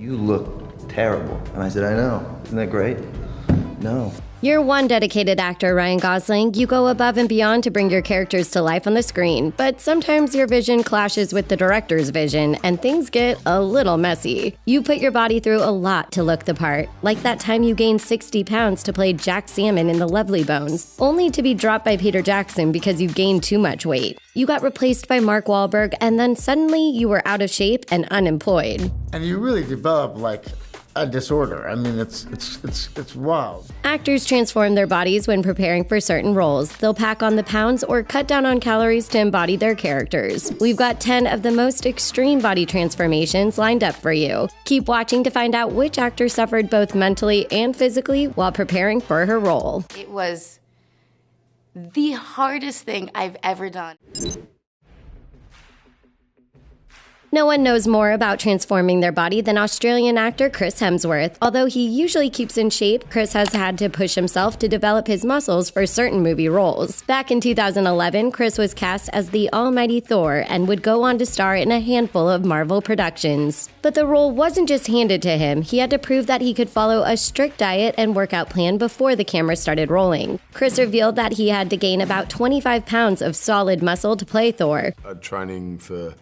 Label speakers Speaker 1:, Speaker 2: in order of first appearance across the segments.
Speaker 1: "You look terrible." And I said, "I know. Isn't that great?" "No."
Speaker 2: You're one dedicated actor, Ryan Gosling. You go above and beyond to bring your characters to life on the screen, but sometimes your vision clashes with the director's vision, and things get a little messy. You put your body through a lot to look the part, like that time you gained 60 pounds to play Jack Salmon in The Lovely Bones, only to be dropped by Peter Jackson because you gained too much weight. You got replaced by Mark Wahlberg, and then suddenly you were out of shape and unemployed.
Speaker 3: And you really develop like a disorder. I mean, it's wild.
Speaker 2: Actors transform their bodies when preparing for certain roles. They'll pack on the pounds or cut down on calories to embody their characters. We've got 10 of the most extreme body transformations lined up for you. Keep watching to find out which actor suffered both mentally and physically while preparing for her role.
Speaker 4: It was the hardest thing I've ever done.
Speaker 2: No one knows more about transforming their body than Australian actor Chris Hemsworth. Although he usually keeps in shape, Chris has had to push himself to develop his muscles for certain movie roles. Back in 2011, Chris was cast as the almighty Thor and would go on to star in a handful of Marvel productions. But the role wasn't just handed to him. He had to prove that he could follow a strict diet and workout plan before the camera started rolling. Chris revealed that he had to gain about 25 pounds of solid muscle to play Thor.
Speaker 5: Training for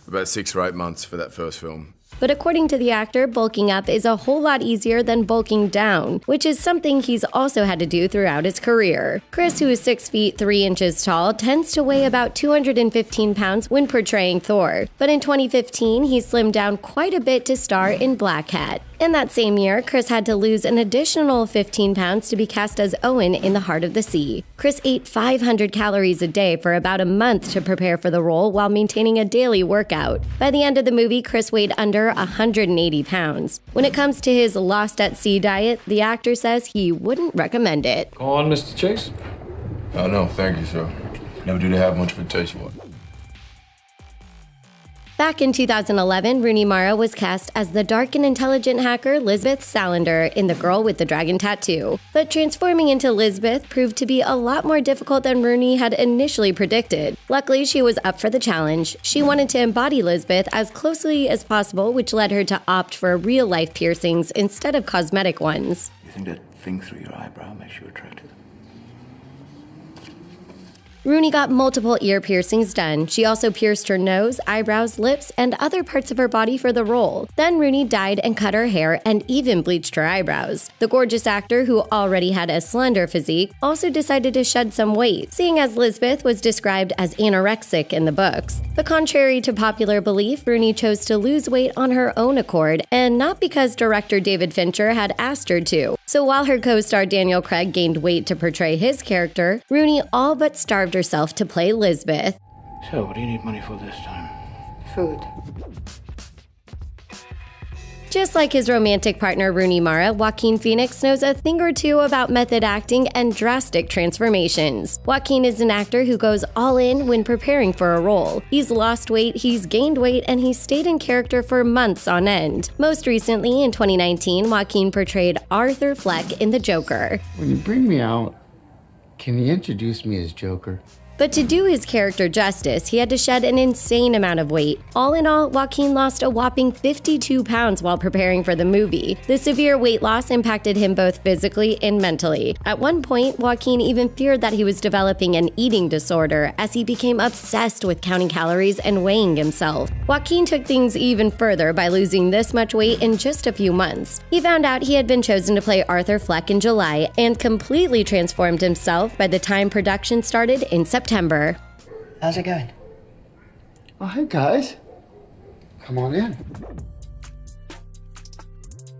Speaker 5: about 6 or 8 months for that first film.
Speaker 2: But according to the actor, bulking up is a whole lot easier than bulking down, which is something he's also had to do throughout his career. Chris, who is 6 feet 3 inches tall, tends to weigh about 215 pounds when portraying Thor. But in 2015, he slimmed down quite a bit to star in Black Hat. In that same year, Chris had to lose an additional 15 pounds to be cast as Owen in The Heart of the Sea. Chris ate 500 calories a day for about a month to prepare for the role while maintaining a daily workout. By the end of the movie, Chris weighed under 180 pounds. When it comes to his Lost at Sea diet, the actor says he wouldn't recommend it.
Speaker 6: Go on, Mr. Chase.
Speaker 5: Oh, no, thank you, sir. Never do have much of a taste for it.
Speaker 2: Back in 2011, Rooney Mara was cast as the dark and intelligent hacker Lisbeth Salander in The Girl with the Dragon Tattoo. But transforming into Lisbeth proved to be a lot more difficult than Rooney had initially predicted. Luckily, she was up for the challenge. She wanted to embody Lisbeth as closely as possible, which led her to opt for real-life piercings instead of cosmetic ones.
Speaker 7: You think that thing through your eyebrow makes you attractive?
Speaker 2: Rooney got multiple ear piercings done. She also pierced her nose, eyebrows, lips, and other parts of her body for the role. Then Rooney dyed and cut her hair and even bleached her eyebrows. The gorgeous actor, who already had a slender physique, also decided to shed some weight, seeing as Lisbeth was described as anorexic in the books. But contrary to popular belief, Rooney chose to lose weight on her own accord, and not because director David Fincher had asked her to. So while her co-star Daniel Craig gained weight to portray his character, Rooney all but starved herself to play Lisbeth.
Speaker 7: So, what do you need money for this time?
Speaker 4: Food.
Speaker 2: Just like his romantic partner Rooney Mara, Joaquin Phoenix knows a thing or two about method acting and drastic transformations. Joaquin is an actor who goes all in when preparing for a role. He's lost weight, he's gained weight, and he's stayed in character for months on end. Most recently, in 2019, Joaquin portrayed Arthur Fleck in The Joker.
Speaker 3: When you bring me out, can you introduce me as Joker?
Speaker 2: But to do his character justice, he had to shed an insane amount of weight. All in all, Joaquin lost a whopping 52 pounds while preparing for the movie. The severe weight loss impacted him both physically and mentally. At one point, Joaquin even feared that he was developing an eating disorder as he became obsessed with counting calories and weighing himself. Joaquin took things even further by losing this much weight in just a few months. He found out he had been chosen to play Arthur Fleck in July and completely transformed himself by the time production started in September.
Speaker 8: How's it going?
Speaker 3: Oh, hey guys. Come on in.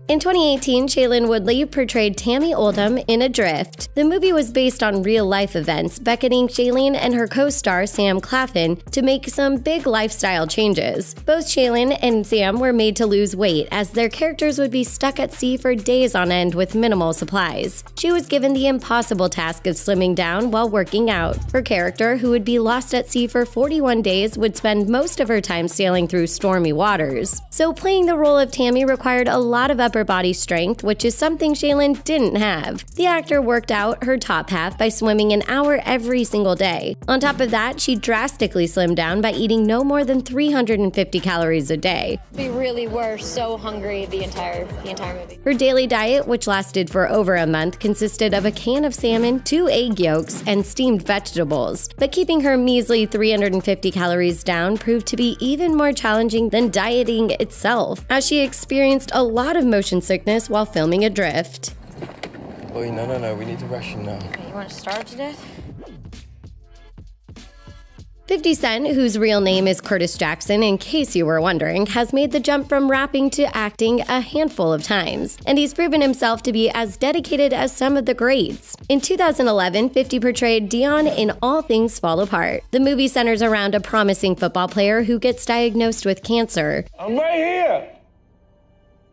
Speaker 2: In 2018, Shailene Woodley portrayed Tammy Oldham in Adrift. The movie was based on real-life events, beckoning Shailene and her co-star Sam Claflin to make some big lifestyle changes. Both Shailene and Sam were made to lose weight, as their characters would be stuck at sea for days on end with minimal supplies. She was given the impossible task of slimming down while working out. Her character, who would be lost at sea for 41 days, would spend most of her time sailing through stormy waters. So playing the role of Tammy required a lot of effort upper body strength, which is something Shailene didn't have. The actor worked out her top half by swimming an hour every single day. On top of that, she drastically slimmed down by eating no more than 350 calories a day.
Speaker 6: We really were so hungry the entire movie.
Speaker 2: Her daily diet, which lasted for over a month, consisted of a can of salmon, 2 egg yolks, and steamed vegetables. But keeping her measly 350 calories down proved to be even more challenging than dieting itself, as she experienced a lot of motion sickness while filming Adrift.
Speaker 9: Wait, no, we need to rush him now.
Speaker 6: Okay, you want to starve to death?
Speaker 2: 50 Cent, whose real name is Curtis Jackson in case you were wondering, has made the jump from rapping to acting a handful of times, and he's proven himself to be as dedicated as some of the greats. In 2011, 50 portrayed Dion in All Things Fall Apart. The movie centers around a promising football player who gets diagnosed with cancer.
Speaker 10: I'm right here!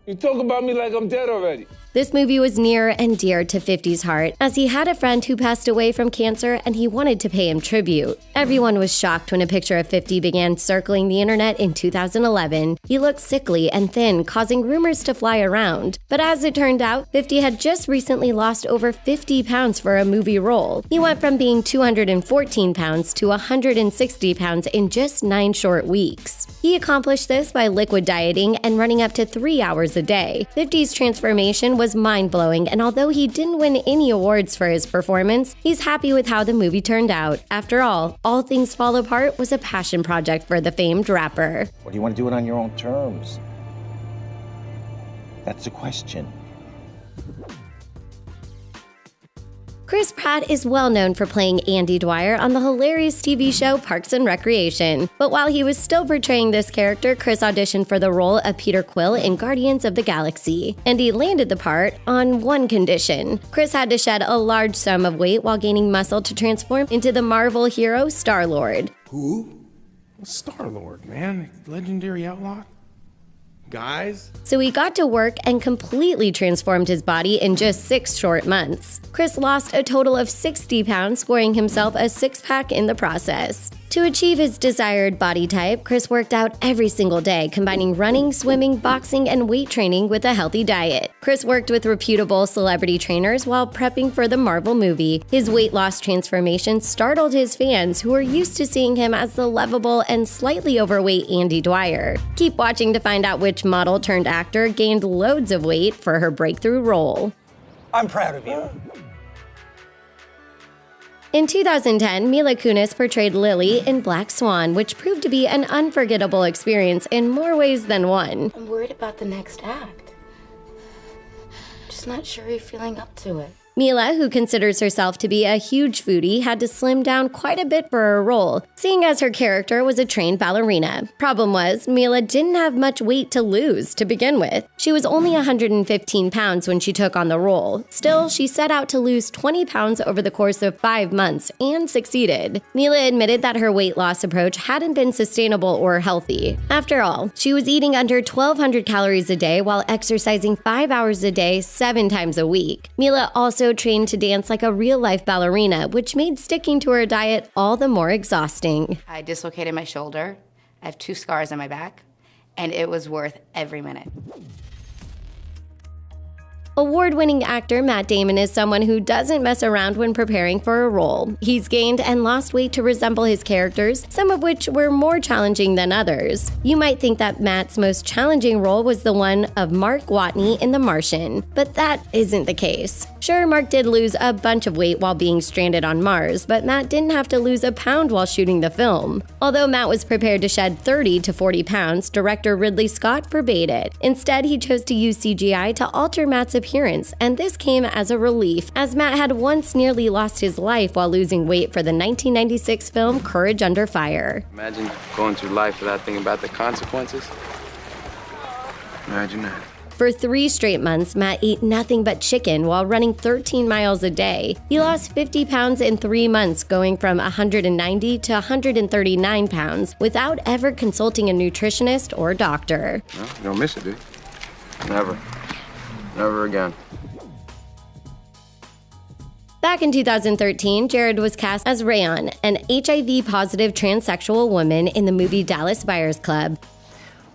Speaker 10: You talk about me like I'm dead already.
Speaker 2: This movie was near and dear to 50's heart, as he had a friend who passed away from cancer and he wanted to pay him tribute. Everyone was shocked when a picture of 50 began circling the internet in 2011. He looked sickly and thin, causing rumors to fly around. But as it turned out, 50 had just recently lost over 50 pounds for a movie role. He went from being 214 pounds to 160 pounds in just 9 short weeks. He accomplished this by liquid dieting and running up to 3 hours a day. 50's transformation was mind-blowing, and although he didn't win any awards for his performance, he's happy with how the movie turned out. After All Things Fall Apart was a passion project for the famed rapper.
Speaker 11: Or do you want to do it on your own terms? That's the question.
Speaker 2: Chris Pratt is well known for playing Andy Dwyer on the hilarious TV show Parks and Recreation. But while he was still portraying this character, Chris auditioned for the role of Peter Quill in Guardians of the Galaxy. And he landed the part on one condition. Chris had to shed a large sum of weight while gaining muscle to transform into the Marvel hero Star-Lord.
Speaker 12: Who? Star-Lord, man. Legendary outlaw. Guys?
Speaker 2: So he got to work and completely transformed his body in just 6 short months. Chris lost a total of 60 pounds, scoring himself a six-pack in the process. To achieve his desired body type, Chris worked out every single day, combining running, swimming, boxing, and weight training with a healthy diet. Chris worked with reputable celebrity trainers while prepping for the Marvel movie. His weight loss transformation startled his fans, who were used to seeing him as the lovable and slightly overweight Andy Dwyer. Keep watching to find out which model turned actor gained loads of weight for her breakthrough role.
Speaker 13: I'm proud of you.
Speaker 2: In 2010, Mila Kunis portrayed Lily in Black Swan, which proved to be an unforgettable experience in more ways than one.
Speaker 4: I'm worried about the next act. Just not sure you're feeling up to it.
Speaker 2: Mila, who considers herself to be a huge foodie, had to slim down quite a bit for her role, seeing as her character was a trained ballerina. Problem was, Mila didn't have much weight to lose to begin with. She was only 115 pounds when she took on the role. Still, she set out to lose 20 pounds over the course of 5 months and succeeded. Mila admitted that her weight loss approach hadn't been sustainable or healthy. After all, she was eating under 1,200 calories a day while exercising 5 hours a day, 7 times a week. Mila also trained to dance like a real-life ballerina, which made sticking to her diet all the more exhausting.
Speaker 4: I dislocated my shoulder. I have 2 scars on my back, and it was worth every minute.
Speaker 2: Award-winning actor Matt Damon is someone who doesn't mess around when preparing for a role. He's gained and lost weight to resemble his characters, some of which were more challenging than others. You might think that Matt's most challenging role was the one of Mark Watney in The Martian, but that isn't the case. Sure, Mark did lose a bunch of weight while being stranded on Mars, but Matt didn't have to lose a pound while shooting the film. Although Matt was prepared to shed 30 to 40 pounds, director Ridley Scott forbade it. Instead, he chose to use CGI to alter Matt's appearance, and this came as a relief, as Matt had once nearly lost his life while losing weight for the 1996 film Courage Under Fire.
Speaker 9: Imagine going through life without thinking about the consequences. Imagine that.
Speaker 2: For 3 straight months, Matt ate nothing but chicken while running 13 miles a day. He lost 50 pounds in 3 months, going from 190 to 139 pounds, without ever consulting a nutritionist or doctor.
Speaker 9: Well, you don't miss it, do you? Never. Never again.
Speaker 2: Back in 2013, Jared was cast as Rayon, an HIV-positive transsexual woman in the movie Dallas Buyers Club.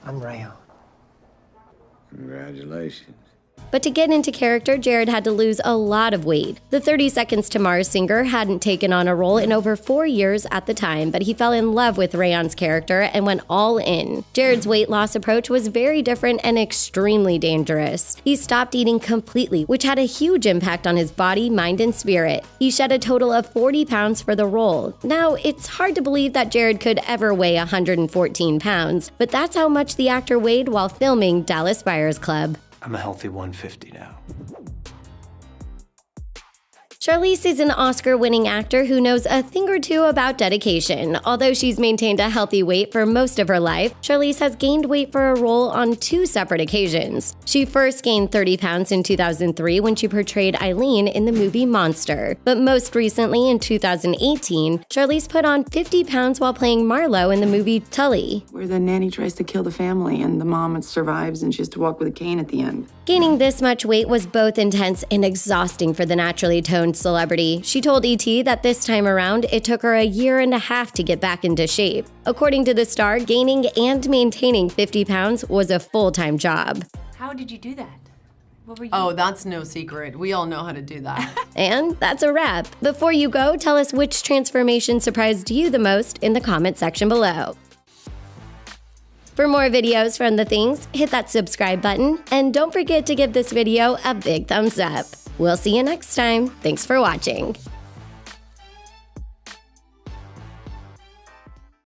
Speaker 13: I'm Rayon.
Speaker 12: Congratulations.
Speaker 2: But to get into character, Jared had to lose a lot of weight. The 30 Seconds to Mars singer hadn't taken on a role in over 4 years at the time, but he fell in love with Rayon's character and went all in. Jared's weight loss approach was very different and extremely dangerous. He stopped eating completely, which had a huge impact on his body, mind, and spirit. He shed a total of 40 pounds for the role. Now, it's hard to believe that Jared could ever weigh 114 pounds, but that's how much the actor weighed while filming Dallas Buyers Club.
Speaker 11: I'm a healthy 150 now.
Speaker 2: Charlize is an Oscar-winning actor who knows a thing or two about dedication. Although she's maintained a healthy weight for most of her life, Charlize has gained weight for a role on 2 separate occasions. She first gained 30 pounds in 2003 when she portrayed Eileen in the movie Monster. But most recently, in 2018, Charlize put on 50 pounds while playing Marlo in the movie Tully,
Speaker 13: where the nanny tries to kill the family and the mom survives and she has to walk with a cane at the end.
Speaker 2: Gaining this much weight was both intense and exhausting for the naturally toned celebrity. She told ET that this time around, it took her a year and a half to get back into shape. According to the star, gaining and maintaining 50 pounds was a full-time job.
Speaker 6: How did you do that? What were you?
Speaker 14: Oh, that's no secret. We all know how to do that.
Speaker 2: And that's a wrap. Before you go, tell us which transformation surprised you the most in the comment section below. For more videos from The Things, hit that subscribe button, and don't forget to give this video a big thumbs up. We'll see you next time. Thanks for watching.